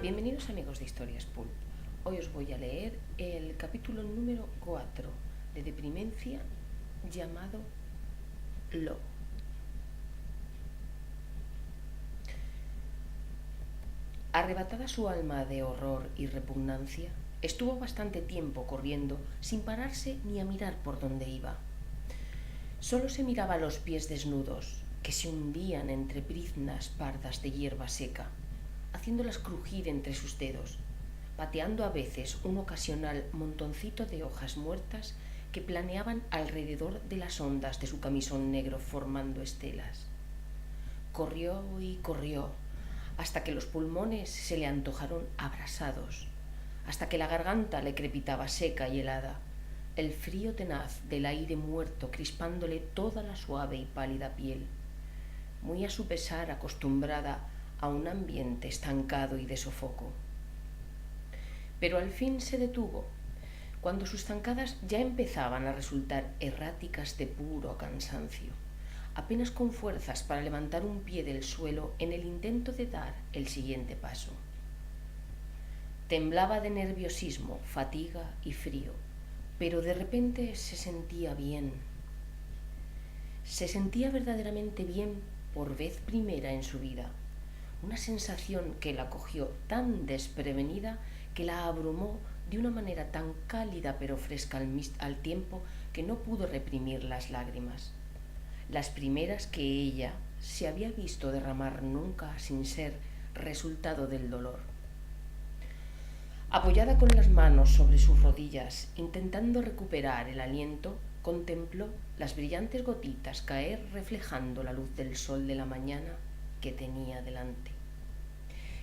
Bienvenidos amigos de Historias Pulp. Hoy os voy a leer el capítulo número 4 de Deprimencia llamado Lo. Arrebatada su alma de horror y repugnancia, estuvo bastante tiempo corriendo sin pararse ni a mirar por dónde iba. Solo se miraba los pies desnudos, que se hundían entre briznas pardas de hierba seca, haciéndolas crujir entre sus dedos, pateando a veces un ocasional montoncito de hojas muertas que planeaban alrededor de las ondas de su camisón negro formando estelas. Corrió y corrió, hasta que los pulmones se le antojaron abrasados, hasta que la garganta le crepitaba seca y helada, el frío tenaz del aire muerto crispándole toda la suave y pálida piel, muy a su pesar acostumbrada a un ambiente estancado y de sofoco. Pero al fin se detuvo, cuando sus zancadas ya empezaban a resultar erráticas de puro cansancio, apenas con fuerzas para levantar un pie del suelo en el intento de dar el siguiente paso. Temblaba de nerviosismo, fatiga y frío, pero de repente se sentía bien. Se sentía verdaderamente bien por vez primera en su vida, una sensación que la cogió tan desprevenida que la abrumó de una manera tan cálida pero fresca al tiempo que no pudo reprimir las lágrimas, las primeras que ella se había visto derramar nunca sin ser resultado del dolor. Apoyada con las manos sobre sus rodillas, intentando recuperar el aliento, contempló las brillantes gotitas caer reflejando la luz del sol de la mañana que tenía delante,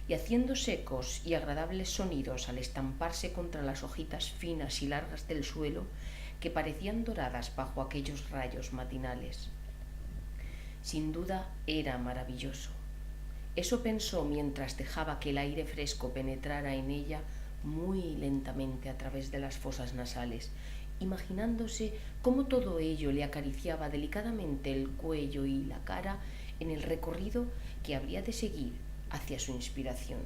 y haciendo secos y agradables sonidos al estamparse contra las hojitas finas y largas del suelo que parecían doradas bajo aquellos rayos matinales. Sin duda era maravilloso. Eso pensó mientras dejaba que el aire fresco penetrara en ella muy lentamente a través de las fosas nasales, imaginándose cómo todo ello le acariciaba delicadamente el cuello y la cara en el recorrido que habría de seguir hacia su inspiración,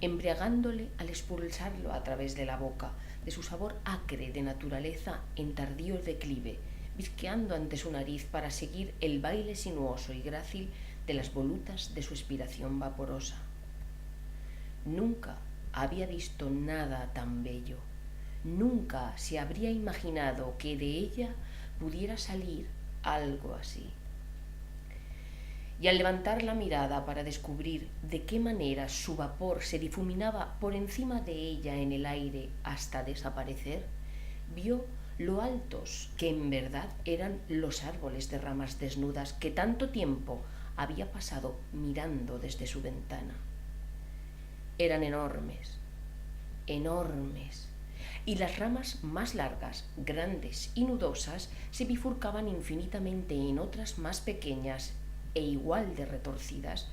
embriagándole al expulsarlo a través de la boca, de su sabor acre de naturaleza en tardío declive, bizqueando ante su nariz para seguir el baile sinuoso y grácil de las volutas de su expiración vaporosa. Nunca había visto nada tan bello. Nunca se habría imaginado que de ella pudiera salir algo así. Y al levantar la mirada para descubrir de qué manera su vapor se difuminaba por encima de ella en el aire hasta desaparecer, vio lo altos que en verdad eran los árboles de ramas desnudas que tanto tiempo había pasado mirando desde su ventana. Eran enormes, enormes, y las ramas más largas, grandes y nudosas se bifurcaban infinitamente en otras más pequeñas e igual de retorcidas,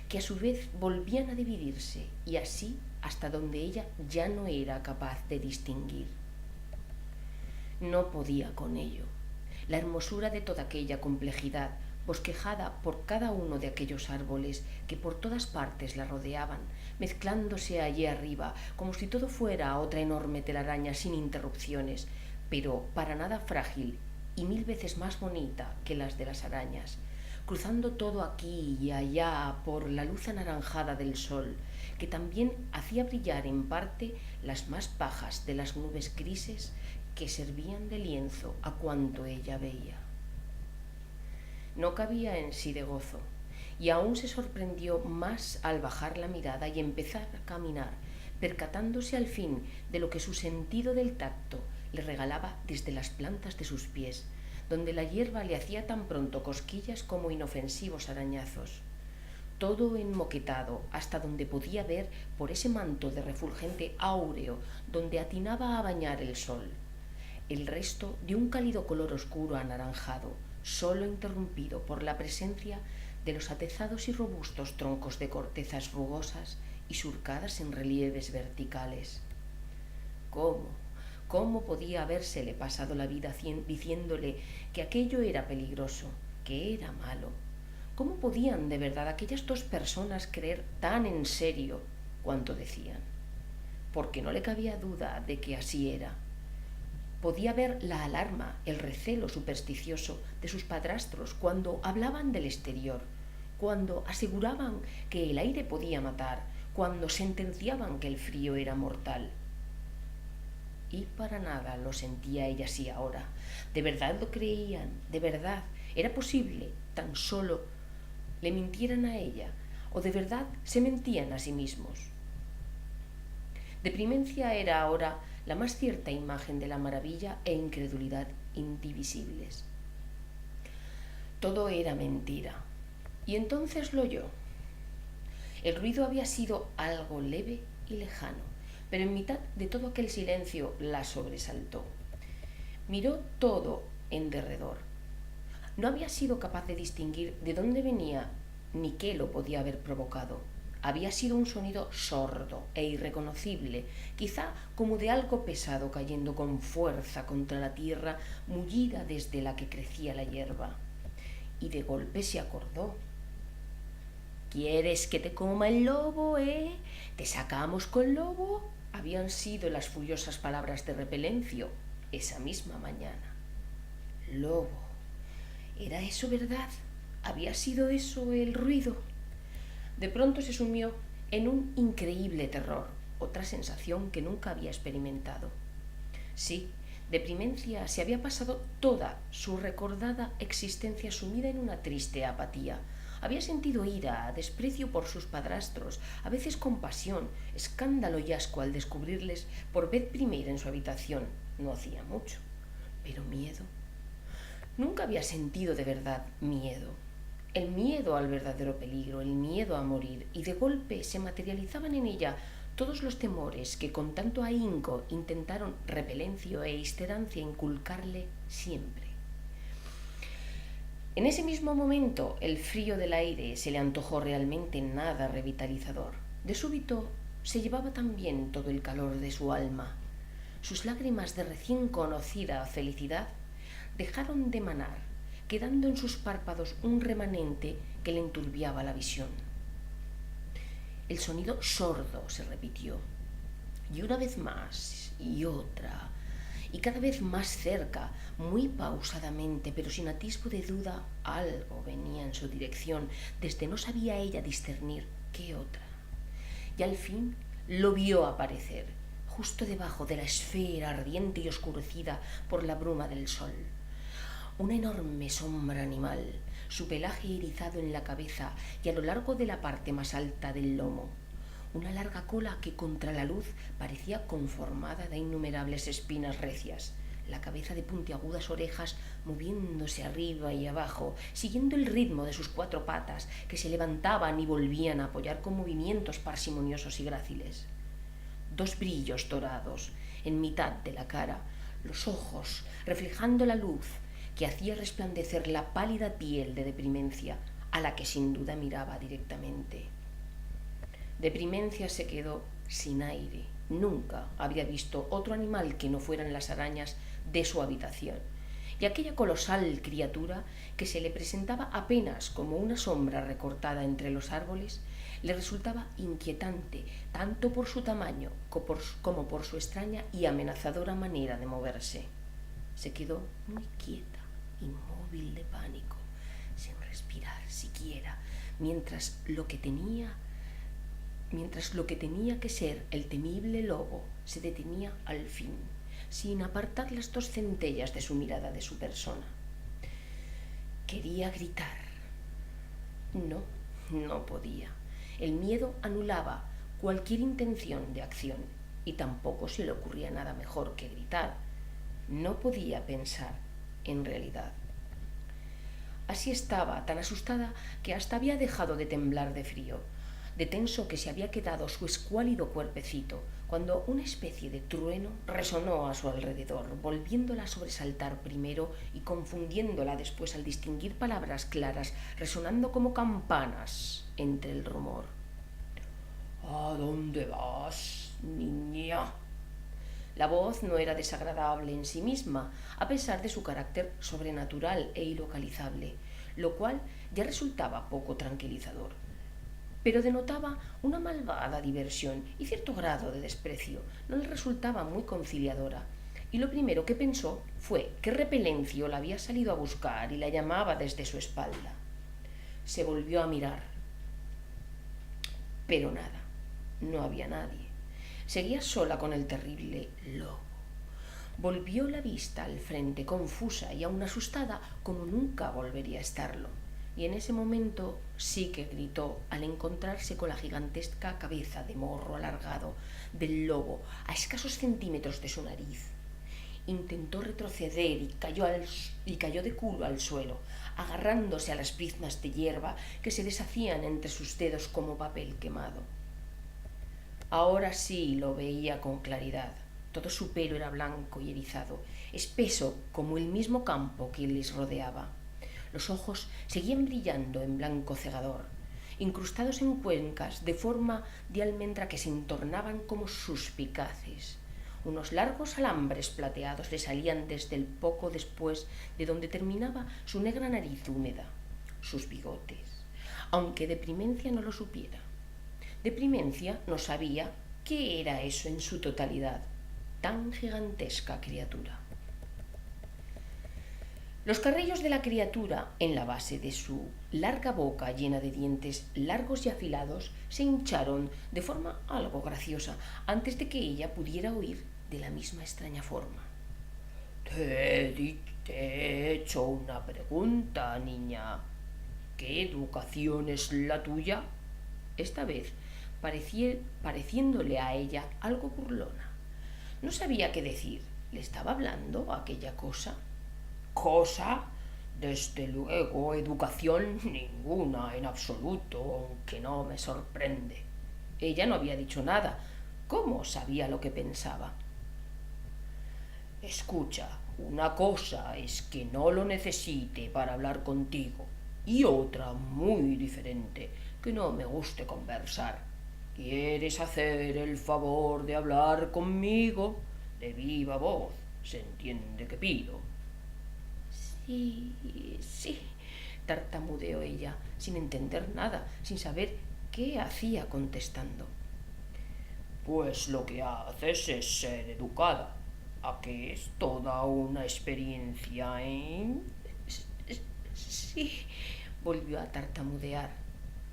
que a su vez volvían a dividirse, y así hasta donde ella ya no era capaz de distinguir. No podía con ello. La hermosura de toda aquella complejidad, bosquejada por cada uno de aquellos árboles que por todas partes la rodeaban, mezclándose allí arriba, como si todo fuera otra enorme telaraña sin interrupciones, pero para nada frágil y 1000 veces más bonita que las de las arañas, cruzando todo aquí y allá por la luz anaranjada del sol, que también hacía brillar en parte las más bajas de las nubes grises que servían de lienzo a cuanto ella veía. No cabía en sí de gozo, y aún se sorprendió más al bajar la mirada y empezar a caminar, percatándose al fin de lo que su sentido del tacto le regalaba desde las plantas de sus pies, donde la hierba le hacía tan pronto cosquillas como inofensivos arañazos. Todo enmoquetado hasta donde podía ver por ese manto de refulgente áureo donde atinaba a bañar el sol. El resto de un cálido color oscuro anaranjado, solo interrumpido por la presencia de los atezados y robustos troncos de cortezas rugosas y surcadas en relieves verticales. ¿Cómo podía habérsele pasado la vida diciéndole que aquello era peligroso, que era malo. ¿Cómo podían de verdad aquellas dos personas creer tan en serio cuanto decían? Porque no le cabía duda de que así era. Podía ver la alarma, el recelo supersticioso de sus padrastros cuando hablaban del exterior, cuando aseguraban que el aire podía matar, cuando sentenciaban que el frío era mortal. Y para nada lo sentía ella así ahora. ¿De verdad lo creían? ¿De verdad era posible tan solo le mintieran a ella? ¿O de verdad se mentían a sí mismos? Deprimencia era ahora la más cierta imagen de la maravilla e incredulidad indivisibles. Todo era mentira. Y entonces lo oyó. El ruido había sido algo leve y lejano, pero en mitad de todo aquel silencio la sobresaltó. Miró todo en derredor. No había sido capaz de distinguir de dónde venía ni qué lo podía haber provocado. Había sido un sonido sordo e irreconocible, quizá como de algo pesado cayendo con fuerza contra la tierra mullida desde la que crecía la hierba. Y de golpe se acordó. ¿Quieres que te coma el lobo, ¿Te sacamos con lobo? Habían sido las furiosas palabras de Repelencio esa misma mañana. Lobo. ¿Era eso verdad? ¿Había sido eso el ruido? De pronto se sumió en un increíble terror, otra sensación que nunca había experimentado. Sí, Deprimencia se había pasado toda su recordada existencia sumida en una triste apatía. Había sentido ira, desprecio por sus padrastros, a veces compasión, escándalo y asco al descubrirles por vez primera en su habitación. No hacía mucho. Pero miedo. Nunca había sentido de verdad miedo. El miedo al verdadero peligro, el miedo a morir, y de golpe se materializaban en ella todos los temores que con tanto ahínco intentaron Repelencio e Histerancia inculcarle siempre. En ese mismo momento el frío del aire se le antojó realmente nada revitalizador. De súbito se llevaba también todo el calor de su alma. Sus lágrimas de recién conocida felicidad dejaron de manar, quedando en sus párpados un remanente que le enturbiaba la visión. El sonido sordo se repitió, y una vez más, y otra, y cada vez más cerca, muy pausadamente, pero sin atisbo de duda, algo venía en su dirección, desde no sabía ella discernir qué otra. Y al fin lo vio aparecer, justo debajo de la esfera ardiente y oscurecida por la bruma del sol. Una enorme sombra animal, su pelaje erizado en la cabeza y a lo largo de la parte más alta del lomo. Una larga cola que contra la luz parecía conformada de innumerables espinas recias, la cabeza de puntiagudas orejas moviéndose arriba y abajo, siguiendo el ritmo de sus cuatro patas que se levantaban y volvían a apoyar con movimientos parsimoniosos y gráciles. Dos brillos dorados en mitad de la cara, los ojos reflejando la luz que hacía resplandecer la pálida piel de Deprimencia, a la que sin duda miraba directamente. Deprimencia se quedó sin aire. Nunca había visto otro animal que no fueran las arañas de su habitación, y aquella colosal criatura que se le presentaba apenas como una sombra recortada entre los árboles, le resultaba inquietante tanto por su tamaño como por su extraña y amenazadora manera de moverse. Se quedó muy quieta, inmóvil de pánico, sin respirar siquiera, mientras lo que tenía que ser el temible lobo se detenía al fin, sin apartar las dos centellas de su mirada de su persona. Quería gritar. No podía. El miedo anulaba cualquier intención de acción y tampoco se le ocurría nada mejor que gritar. No podía pensar en realidad. Así estaba, tan asustada que hasta había dejado de temblar de frío, de tenso que se había quedado su escuálido cuerpecito, cuando una especie de trueno resonó a su alrededor, volviéndola a sobresaltar primero y confundiéndola después al distinguir palabras claras resonando como campanas entre el rumor. ¿A dónde vas, niña? La voz no era desagradable en sí misma, a pesar de su carácter sobrenatural e ilocalizable. lo cual ya resultaba poco tranquilizador. Pero denotaba una malvada diversión y cierto grado de desprecio. No le resultaba muy conciliadora. Y lo primero que pensó fue que Repelencio la había salido a buscar y la llamaba desde su espalda. Se volvió a mirar. Pero nada, no había nadie. Seguía sola con el terrible lobo. Volvió la vista al frente, confusa y aún asustada como nunca volvería a estarlo. Y en ese momento sí que gritó al encontrarse con la gigantesca cabeza de morro alargado del lobo a escasos centímetros de su nariz. Intentó retroceder y cayó de culo al suelo, agarrándose a las briznas de hierba que se deshacían entre sus dedos como papel quemado. Ahora sí lo veía con claridad. Todo su pelo era blanco y erizado, espeso como el mismo campo que les rodeaba. Los ojos seguían brillando en blanco cegador, incrustados en cuencas de forma de almendra que se entornaban como suspicaces. Unos largos alambres plateados le salían desde el poco después de donde terminaba su negra nariz húmeda, sus bigotes, aunque Deprimencia no lo supiera. Deprimencia no sabía qué era eso en su totalidad, tan gigantesca criatura. Los carrillos de la criatura en la base de su larga boca llena de dientes largos y afilados se hincharon de forma algo graciosa antes de que ella pudiera oír de la misma extraña forma. Te he hecho una pregunta, niña. ¿Qué educación es la tuya? Esta vez pareciéndole a ella algo burlona. No sabía qué decir. ¿Le estaba hablando aquella cosa? ¿Cosa? Desde luego, educación ninguna en absoluto, aunque no me sorprende. Ella no había dicho nada. ¿Cómo sabía lo que pensaba? Escucha, una cosa es que no lo necesite para hablar contigo y otra muy diferente, que no me guste conversar. ¿Quieres hacer el favor de hablar conmigo? De viva voz, se entiende que pido. Sí, tartamudeó ella, sin entender nada, sin saber qué hacía contestando. Pues lo que haces es ser educada. ¿A que es toda una experiencia, Sí, volvió a tartamudear.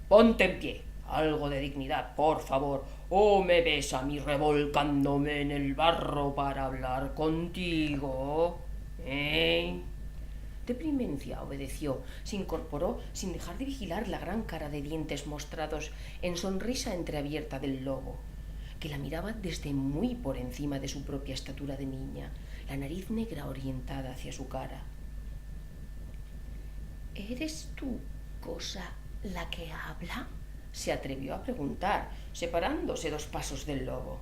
Ponte en pie, algo de dignidad, por favor, o me ves a mí revolcándome en el barro para hablar contigo, Deprimencia obedeció, se incorporó sin dejar de vigilar la gran cara de dientes mostrados en sonrisa entreabierta del lobo, que la miraba desde muy por encima de su propia estatura de niña, la nariz negra orientada hacia su cara. ¿Eres tú, cosa, la que habla? Se atrevió a preguntar, separándose 2 pasos del lobo.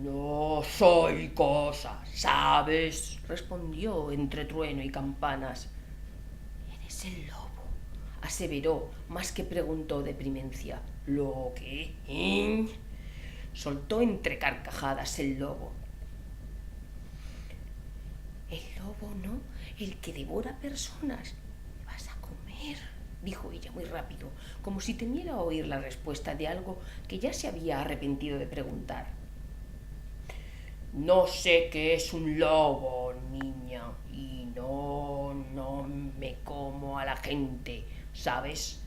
No soy cosa, ¿sabes? Respondió entre trueno y campanas. Eres el lobo, aseveró, más que preguntó Deprimencia. ¿Lo qué? Soltó entre carcajadas el lobo. El lobo, ¿no? El que devora personas. ¿Me vas a comer? Dijo ella muy rápido, como si temiera oír la respuesta de algo que ya se había arrepentido de preguntar. No sé qué es un lobo, niña, y no me como a la gente, ¿sabes?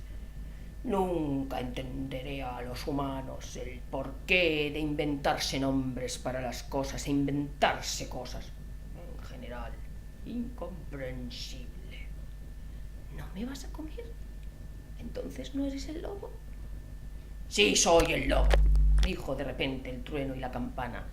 Nunca entenderé a los humanos el porqué de inventarse nombres para las cosas e inventarse cosas. En general, incomprensible. ¿No me vas a comer? ¿Entonces no eres el lobo? Sí, soy el lobo, dijo de repente el trueno y la campana,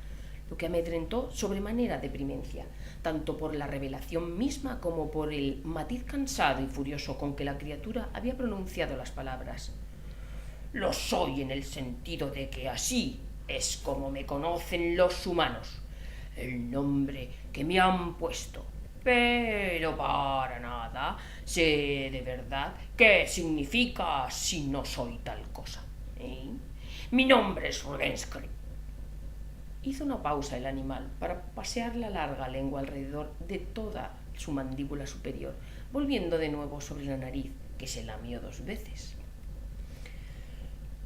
lo que amedrentó sobremanera Deprimencia, tanto por la revelación misma como por el matiz cansado y furioso con que la criatura había pronunciado las palabras. Lo soy en el sentido de que así es como me conocen los humanos, el nombre que me han puesto, pero para nada sé de verdad qué significa si no soy tal cosa. Mi nombre es Rubensky. Hizo una pausa el animal para pasear la larga lengua alrededor de toda su mandíbula superior, volviendo de nuevo sobre la nariz, que se lamió 2 veces.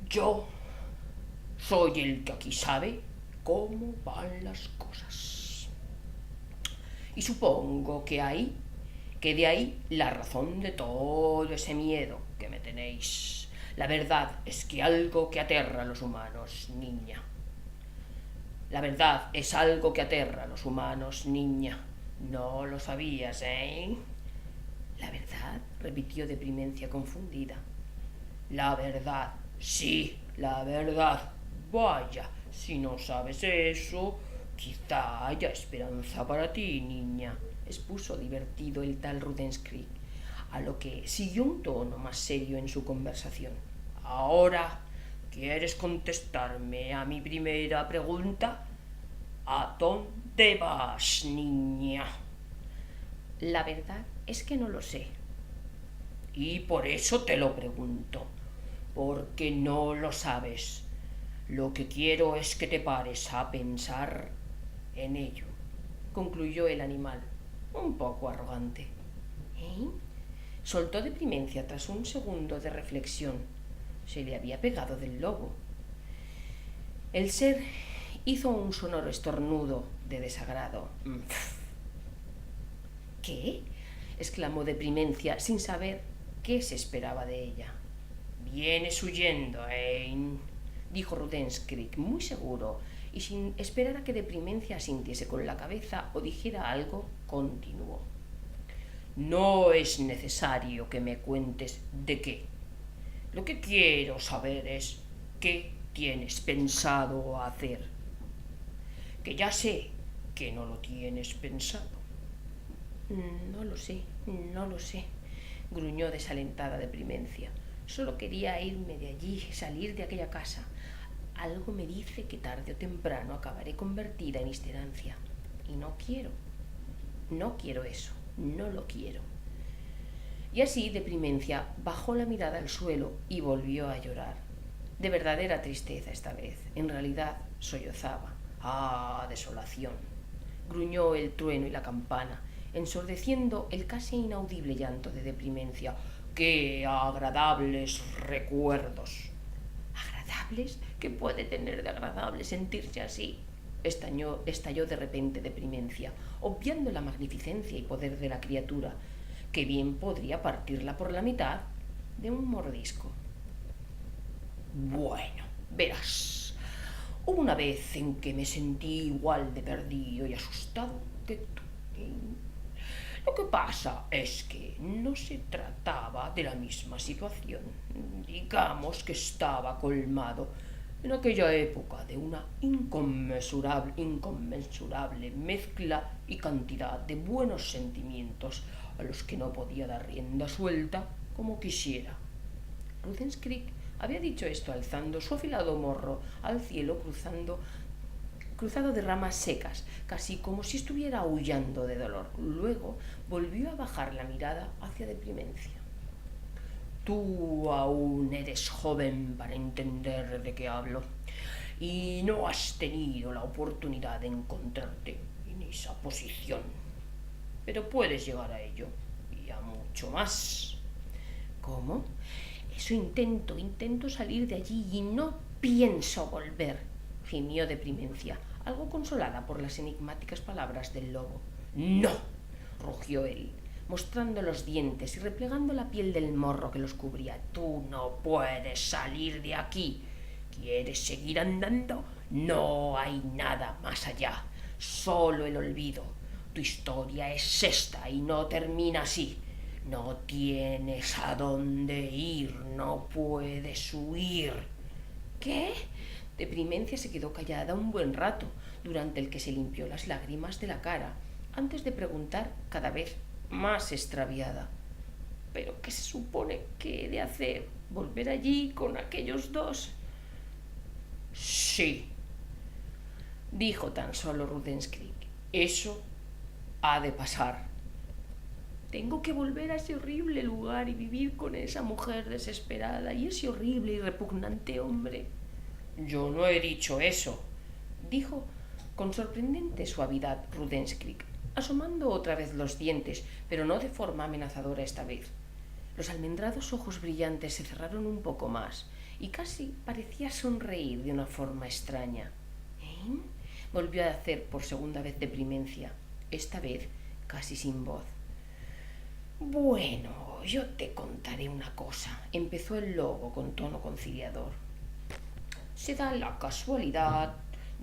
Yo soy el que aquí sabe cómo van las cosas. Y supongo que de ahí la razón de todo ese miedo que me tenéis. La verdad es que algo que aterra a los humanos, niña. La verdad es algo que aterra a los humanos, niña. No lo sabías, ¿eh? ¿La verdad?, repitió Deprimencia confundida. La verdad, sí, la verdad. Vaya, si no sabes eso, quizá haya esperanza para ti, niña, expuso divertido el tal Rudenskrijk, a lo que siguió un tono más serio en su conversación. Ahora, ¿quieres contestarme a mi primera pregunta? ¿A dónde vas, niña? La verdad es que no lo sé. Y por eso te lo pregunto, porque no lo sabes. Lo que quiero es que te pares a pensar en ello, concluyó el animal, un poco arrogante. ¿Eh? Soltó Deprimencia tras un segundo de reflexión. Se le había pegado del lobo. El ser hizo un sonoro estornudo de desagrado. ¿Qué?, exclamó Deprimencia sin saber qué se esperaba de ella. Vienes huyendo, ¿eh?, dijo Rudenskrijk muy seguro, y sin esperar a que Deprimencia asintiese con la cabeza o dijera algo, continuó. No es necesario que me cuentes de qué. Lo que quiero saber es qué tienes pensado hacer. Que ya sé que no lo tienes pensado. No lo sé, gruñó desalentada Deprimencia. Solo quería irme de allí, salir de aquella casa. Algo me dice que tarde o temprano acabaré convertida en histerancia. Y no quiero eso, no lo quiero. Y así Deprimencia bajó la mirada al suelo y volvió a llorar. De verdadera tristeza esta vez. En realidad sollozaba. ¡Ah, desolación! Gruñó el trueno y la campana, ensordeciendo el casi inaudible llanto de Deprimencia. ¡Qué agradables recuerdos! ¿Agradables? ¿Qué puede tener de agradable sentirse así? Estalló de repente Deprimencia, obviando la magnificencia y poder de la criatura, que bien podría partirla por la mitad de un mordisco. Bueno, verás, hubo una vez en que me sentí igual de perdido y asustado que tú. Lo que pasa es que no se trataba de la misma situación. Digamos que estaba colmado en aquella época de una inconmensurable mezcla y cantidad de buenos sentimientos a los que no podía dar rienda suelta como quisiera. Rudenskrijk había dicho esto alzando su afilado morro al cielo, cruzado de ramas secas, casi como si estuviera aullando de dolor. Luego volvió a bajar la mirada hacia Deprimencia. Tú aún eres joven para entender de qué hablo, y no has tenido la oportunidad de encontrarte en esa posición. Pero puedes llegar a ello, y a mucho más. ¿Cómo? Eso intento salir de allí y no pienso volver, gimió Deprimencia, algo consolada por las enigmáticas palabras del lobo. ¡No!, rugió él, mostrando los dientes y replegando la piel del morro que los cubría. Tú no puedes salir de aquí. ¿Quieres seguir andando? No hay nada más allá, solo el olvido. Tu historia es esta y no termina así. No tienes a dónde ir, no puedes huir. ¿Qué? Deprimencia se quedó callada un buen rato, durante el que se limpió las lágrimas de la cara, antes de preguntar cada vez más extraviada. ¿Pero qué se supone que he de hacer? ¿Volver allí con aquellos dos? Sí, dijo tan solo Rudenskrijk. Eso ha de pasar. Tengo que volver a ese horrible lugar y vivir con esa mujer desesperada y ese horrible y repugnante hombre. Yo no he dicho eso, dijo con sorprendente suavidad Rudenskrijk, asomando otra vez los dientes, pero no de forma amenazadora esta vez. Los almendrados ojos brillantes se cerraron un poco más y casi parecía sonreír de una forma extraña. ¿Eh? Volvió a hacer por segunda vez Deprimencia, esta vez casi sin voz. Bueno, yo te contaré una cosa, empezó el lobo con tono conciliador. Se da la casualidad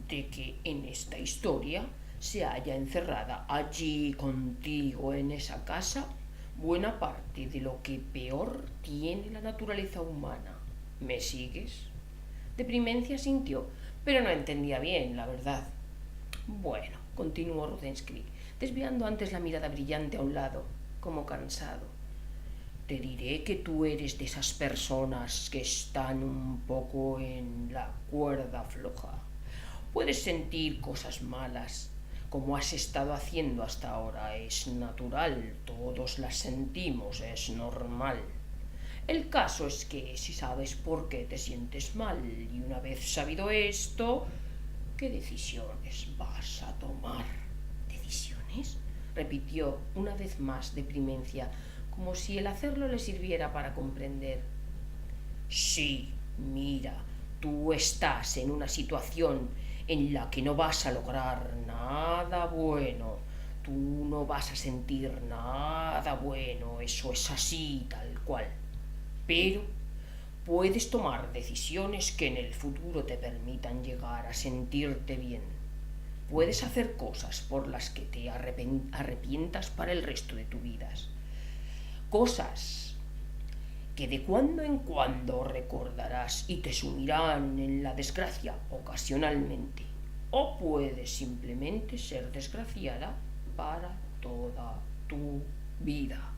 de que en esta historia se halla encerrada allí contigo en esa casa buena parte de lo que peor tiene la naturaleza humana. ¿Me sigues? Deprimencia sintió, pero no entendía bien, la verdad. Bueno, continuó Rudensky, desviando antes la mirada brillante a un lado, como cansado. Te diré que tú eres de esas personas que están un poco en la cuerda floja. Puedes sentir cosas malas, como has estado haciendo hasta ahora. Es natural, todos las sentimos, es normal. El caso es que si sabes por qué te sientes mal y una vez sabido esto, ¿qué decisiones vas a tomar? ¿Decisiones? Repitió una vez más Deprimencia, como si el hacerlo le sirviera para comprender. Sí, mira, tú estás en una situación en la que no vas a lograr nada bueno. Tú no vas a sentir nada bueno, eso es así, tal cual. Pero puedes tomar decisiones que en el futuro te permitan llegar a sentirte bien. Puedes hacer cosas por las que te arrepientas para el resto de tu vida. Cosas que de cuando en cuando recordarás y te sumirán en la desgracia ocasionalmente. O puedes simplemente ser desgraciada para toda tu vida.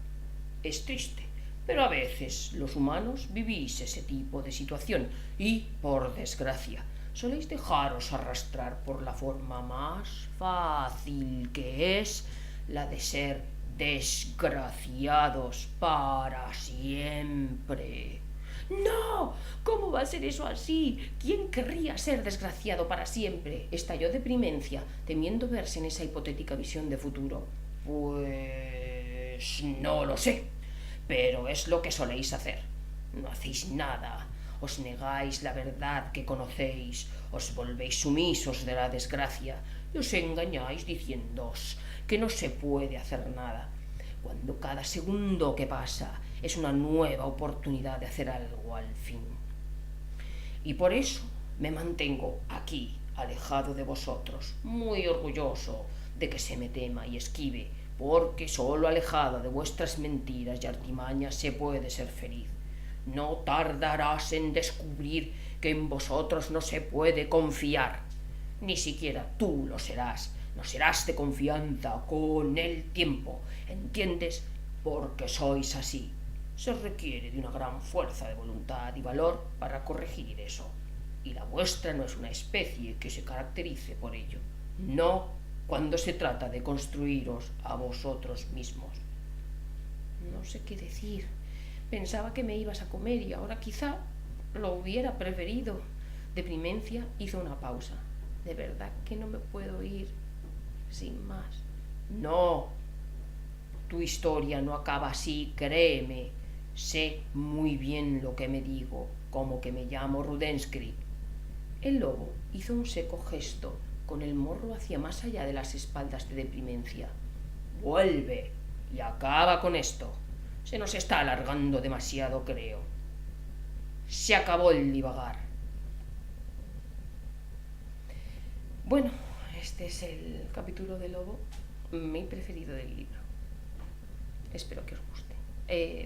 Es triste, pero a veces los humanos vivís ese tipo de situación y, por desgracia, soléis dejaros arrastrar por la forma más fácil, que es la de ser desgraciados para siempre. ¡No! ¿Cómo va a ser eso así? ¿Quién querría ser desgraciado para siempre? Estalló Deprimencia, temiendo verse en esa hipotética visión de futuro. Pues no lo sé, pero es lo que soléis hacer. No hacéis nada, os negáis la verdad que conocéis, os volvéis sumisos de la desgracia y os engañáis diciéndoos que no se puede hacer nada, cuando cada segundo que pasa es una nueva oportunidad de hacer algo al fin. Y por eso me mantengo aquí, alejado de vosotros, muy orgulloso de que se me tema y esquive, porque solo alejado de vuestras mentiras y artimañas se puede ser feliz. No tardarás en descubrir que en vosotros no se puede confiar. Ni siquiera tú lo serás. No serás de confianza con el tiempo. ¿Entiendes? Porque sois así. Se requiere de una gran fuerza de voluntad y valor para corregir eso. Y la vuestra no es una especie que se caracterice por ello. No cuando se trata de construiros a vosotros mismos. No sé qué decir. Pensaba que me ibas a comer y ahora quizá lo hubiera preferido. Deprimencia hizo una pausa. De verdad que no me puedo ir sin más. No, tu historia no acaba así, créeme. Sé muy bien lo que me digo, como que me llamo Rudensky. El lobo hizo un seco gesto con el morro hacia más allá de las espaldas de Deprimencia. Vuelve y acaba con esto. Se nos está alargando demasiado, creo. Se acabó el divagar. Bueno, este es el capítulo de Lobo, mi preferido del libro. Espero que os guste.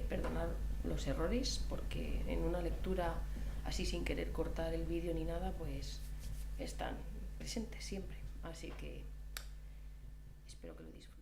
Perdonad los errores, porque en una lectura así sin querer cortar el vídeo ni nada, pues están presentes siempre. Así que espero que lo disfruten.